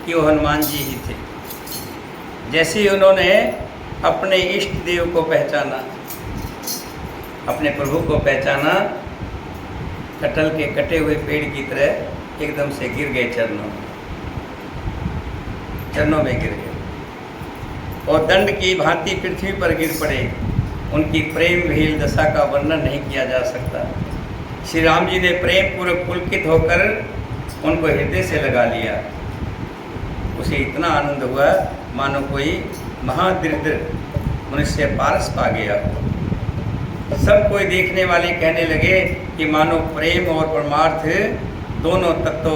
Speaker 1: कि वो हनुमान जी ही थे। जैसे ही उन्होंने अपने इष्ट देव को पहचाना, अपने प्रभु को पहचाना, कटहल के कटे हुए पेड़ की तरह एकदम से गिर गए चरणों में गिर गए और दंड की भांति पृथ्वी पर गिर पड़े। उनकी प्रेम भील दशा का वर्णन नहीं किया जा सकता। श्री राम जी ने प्रेम पूर्वक पुलकित होकर उनको हृदय से लगा लिया। उसे इतना आनंद हुआ मानो कोई महादृढ़ मनुष्य पारस पा गया हो। सब कोई देखने वाले कहने लगे कि मानो प्रेम और परमार्थ दोनों तत्व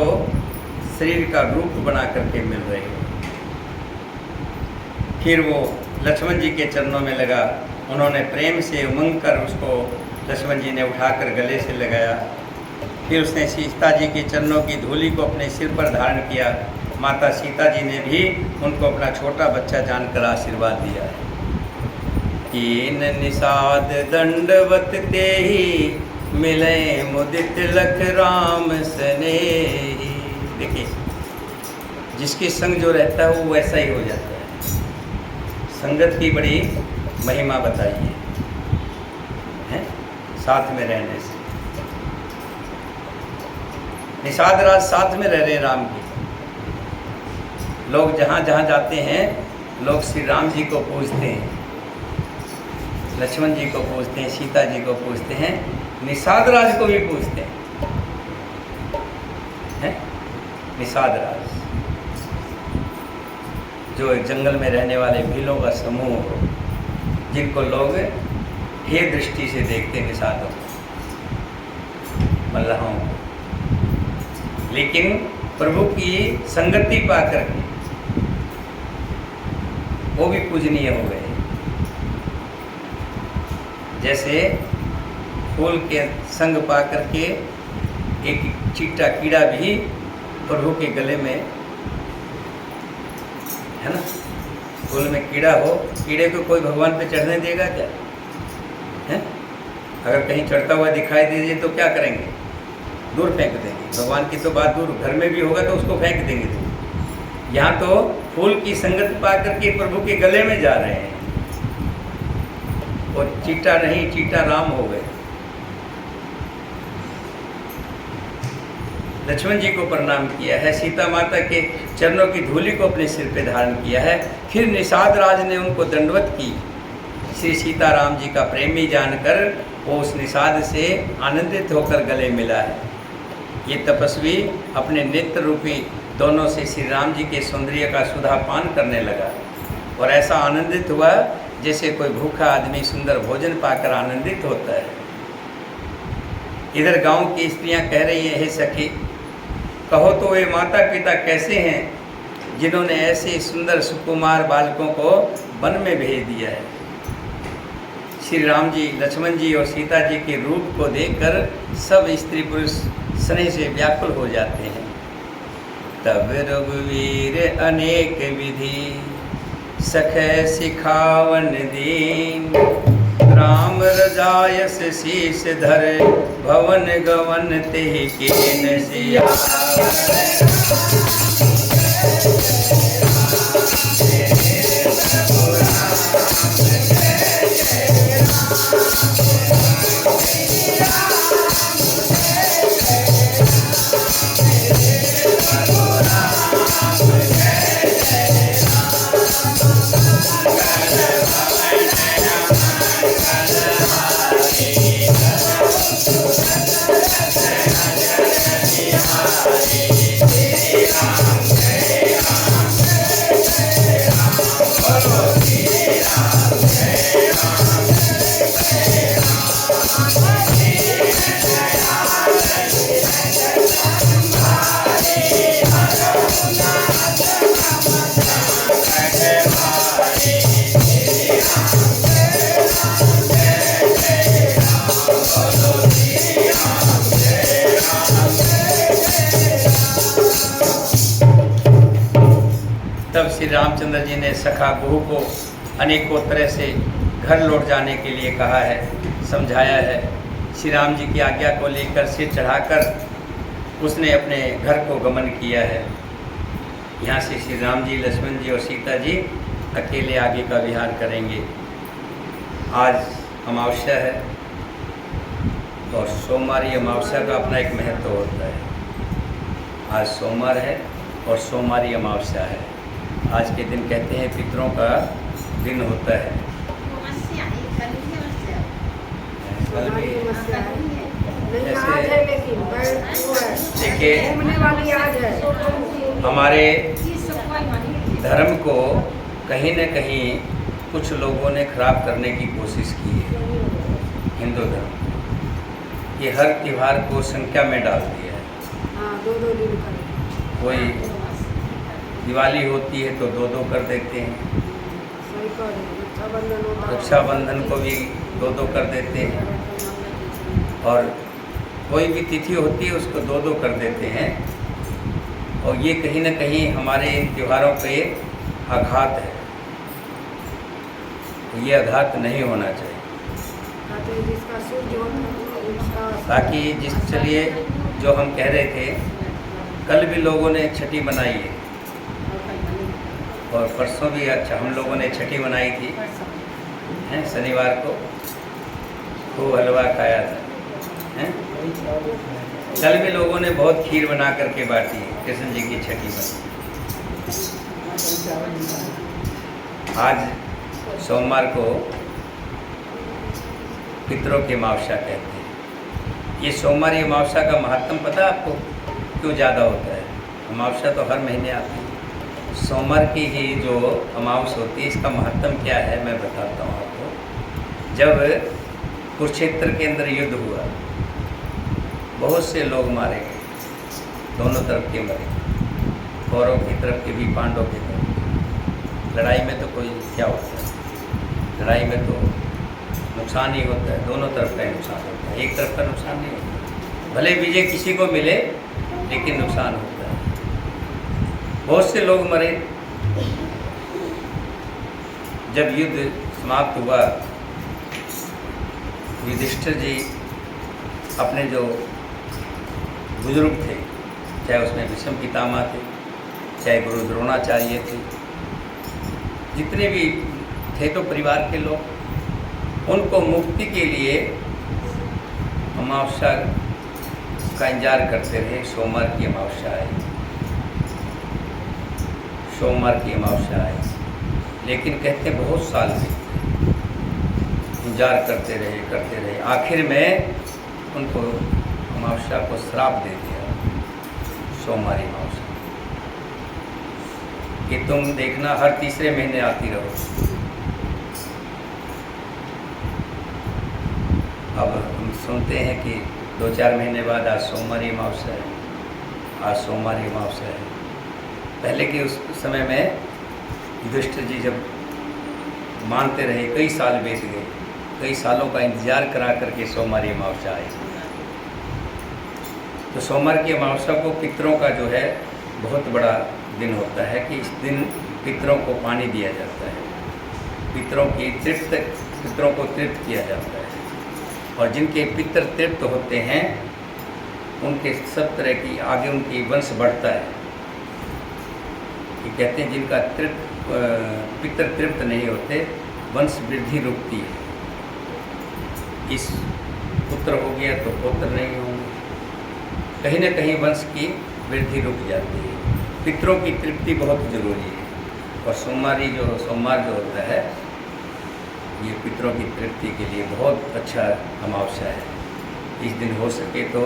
Speaker 1: शरीर का रूप बना करके मिल रहे हैं। फिर वो लक्ष्मण जी के चरणों में लगा। उन्होंने प्रेम से उमंग कर उसको लक्ष्मण जी ने उठाकर गले से लगाया। फिर उसने सीता जी के चरणों की धूलि को अपने सिर पर धारण किया। माता सीता जी ने भी उनको अपना छोटा बच्चा जानकर आशीर्वाद दिया है। कीन निषाद दंडवत तेहि मिले मुदित लख राम स्नेही। देखिए, जिसके संग जो रहता है वो वैसा ही हो जाता है। संगत की बड़ी महिमा बताइए है साथ में रहने से। निषाद राज साथ में रह रहे राम के। लोग जहाँ जहाँ जाते हैं लोग श्री राम जी को पूजते हैं, लक्ष्मण जी को पूजते हैं, सीता जी को पूजते हैं, निषाद राज को भी पूजते हैं। निषाद राज जो एक जंगल में रहने वाले भीलों का समूह हो, जिनको लोग हे दृष्टि से देखते निषादों मल्लाहों को, लेकिन प्रभु की संगति पा करके वो भी पूजनीय हो गए। जैसे फूल के संग पा करके एक चीटा कीड़ा भी प्रभु के गले में है ना। फूल में कीड़ा हो, कीड़े को कोई भगवान पे चढ़ने देगा क्या है? अगर कहीं चढ़ता हुआ दिखाई दे तो क्या करेंगे? दूर फेंक देंगे। भगवान की तो बात दूर, घर में भी होगा तो उसको फेंक देंगे। यहाँ तो फूल की संगत पा करके प्रभु के गले में जा रहे हैं। और चीटा नहीं, चीटा राम हो गए। लक्ष्मण जी को प्रणाम किया है, सीता माता के चरणों की धूलि को अपने सिर पे धारण किया है। फिर निषाद राज ने उनको दंडवत की। श्री सीताराम जी का प्रेमी जानकर वो उस निषाद से आनंदित होकर गले मिला है। ये तपस्वी अपने नेत्र रूपी दोनों से श्री राम जी के सौंदर्य का सुधा पान करने लगा और ऐसा आनंदित हुआ जैसे कोई भूखा आदमी सुंदर भोजन पाकर आनंदित होता है। इधर गांव की स्त्रियां कह रही हैं, हे सखी, कहो तो वे माता पिता कैसे हैं जिन्होंने ऐसे सुंदर सुकुमार बालकों को वन में भेज दिया है। श्री राम जी, लक्ष्मण जी और सीता जी के रूप को देखकर सब स्त्री पुरुष स्नेह से व्याकुल हो जाते हैं। तब रघुवीर अनेक विधि सखै सिखावन दीन, राम रजायस शीस धर भवन गवन तेहि कीन सिया। तब श्री रामचंद्र जी ने सखा बहू को अनेकों तरह से घर लौट जाने के लिए कहा है, समझाया है। श्री राम जी की आज्ञा को लेकर सिर चढ़ाकर उसने अपने घर को गमन किया है। यहाँ से श्री राम जी, लक्ष्मण जी और सीता जी अकेले आगे का विहार करेंगे। आज अमावस्या है और सोमवारी अमावस्या का अपना एक महत्व होता है। आज सोमवार है और सोमवारी अमावस्या है। आज के दिन कहते हैं पितरों का दिन होता है। कल भी देखिए, हमारे धर्म को कहीं न कहीं कुछ लोगों ने खराब करने की कोशिश की है। हिंदू धर्म ये हर त्यौहार को संख्या में डाल दिया है।
Speaker 2: दो दिन
Speaker 1: कोई दिवाली होती है तो दो कर देते हैं, रक्षाबंधन को भी दो कर देते हैं, और कोई भी तिथि होती है उसको दो कर देते हैं। और ये कहीं न कहीं हमारे इन त्योहारों पे आघात है। तो ये आघात नहीं होना चाहिए, ताकि चलिए जो हम कह रहे थे, कल भी लोगों ने छठी मनाई है और परसों भी अच्छा हम लोगों ने छठी मनाई थी, हैं शनिवार को खूब हलवा खाया था, हैं। कल भी लोगों ने बहुत खीर बना करके बांटी है, कृष्ण जी की छठी बनी। आज सोमवार को पितरों की अमावस्या कहते हैं। ये सोमवारी अमावस्या का महत्व पता है आपको क्यों ज़्यादा होता है? अमावस्या तो हर महीने आती है, सोमवार की ही जो अमावस्या होती है इसका महत्व क्या है मैं बताता हूँ आपको। जब कुरुक्षेत्र के अंदर युद्ध हुआ, बहुत से लोग मारे गए, दोनों तरफ के मरे, कौरव की तरफ के भी पांडव की तरफ। लड़ाई में तो कोई क्या होता है, लड़ाई में तो नुकसान ही होता है, दोनों तरफ का ही नुकसान होता है, एक तरफ का नुकसान नहीं होता। भले विजय किसी को मिले लेकिन नुकसान होता है। बहुत से लोग मरे। जब युद्ध समाप्त हुआ, युधिष्ठिर जी अपने जो बुजुर्ग थे, चाहे उसमें भीष्म पितामह थे, चाहे गुरु द्रोणाचार्य थे, जितने भी थे तो परिवार के लोग, उनको मुक्ति के लिए अमावस्या का इंतजार करते रहे। सोमवार की अमावस्या आई, सोमवार की अमावस्या आई, लेकिन कहते बहुत साल बीते, इंतजार करते रहे। आखिर में उनको अमावस्या को श्राप दे दिया, सोमवारी अमावस्या, कि तुम देखना हर तीसरे महीने आती रहो। अब हम सुनते हैं कि 2-4 महीने बाद आज सोमवारी अमावस्या है, आज सोमवारी अमावस्या है। पहले के उस समय में युधिष्ठिर जी जब मानते रहे, कई साल बीत गए, कई सालों का इंतजार करा करके सोमवारी अमावस्या आई। तो सोमवार की अमावस्या को पितरों का जो है बहुत बड़ा दिन होता है कि इस दिन पितरों को पानी दिया जाता है, पितरों को तृप्त किया जाता है। और जिनके पितर तृप्त होते हैं उनके सब तरह की आगे उनकी वंश बढ़ता है। ये कहते हैं जिनका पितर तृप्त नहीं होते वंश वृद्धि रुकती है। इस पुत्र हो गया तो पुत्र नहीं होंगे, कहीं न कहीं वंश की वृद्धि रुक जाती है। पितरों की तृप्ति बहुत जरूरी है। और सोमवार जो होता है ये पितरों की तृप्ति के लिए बहुत अच्छा अमावस्या है। इस दिन हो सके तो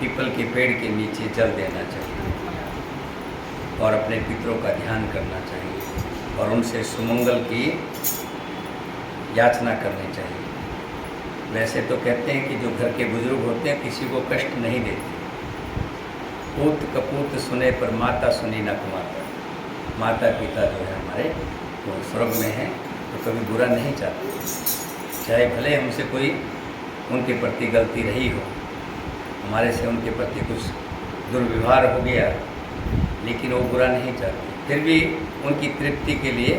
Speaker 1: पीपल के पेड़ के नीचे जल देना चाहिए और अपने पितरों का ध्यान करना चाहिए और उनसे सुमंगल की याचना करनी चाहिए। वैसे तो कहते हैं कि जो घर के बुजुर्ग होते हैं किसी को कष्ट नहीं देते। पूत कपूत सुने पर माता सुनी न कुमाता। माता पिता जो है हमारे वो स्वर्ग में हैं तो कभी बुरा नहीं चाहते, चाहे भले हमसे कोई उनके प्रति गलती रही हो, हमारे से उनके प्रति कुछ दुर्व्यवहार हो गया, लेकिन वो बुरा नहीं चाहते। फिर भी उनकी तृप्ति के लिए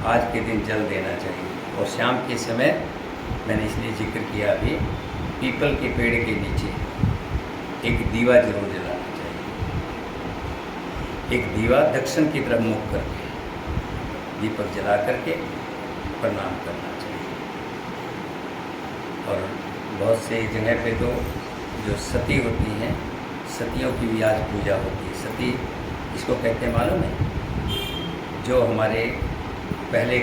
Speaker 1: आज के दिन जल देना चाहिए। और शाम के समय मैंने इसलिए जिक्र किया अभी, पीपल के पेड़ के नीचे एक दीवा जरूर जलाना चाहिए। एक दीवा दक्षिण की तरफ मुख करके दीपक जला करके प्रणाम करना चाहिए। और बहुत से जगह पे तो जो सती होती हैं, सतियों की भी आज पूजा होती है। सती इसको कहते हैं मालूम है? जो हमारे पहले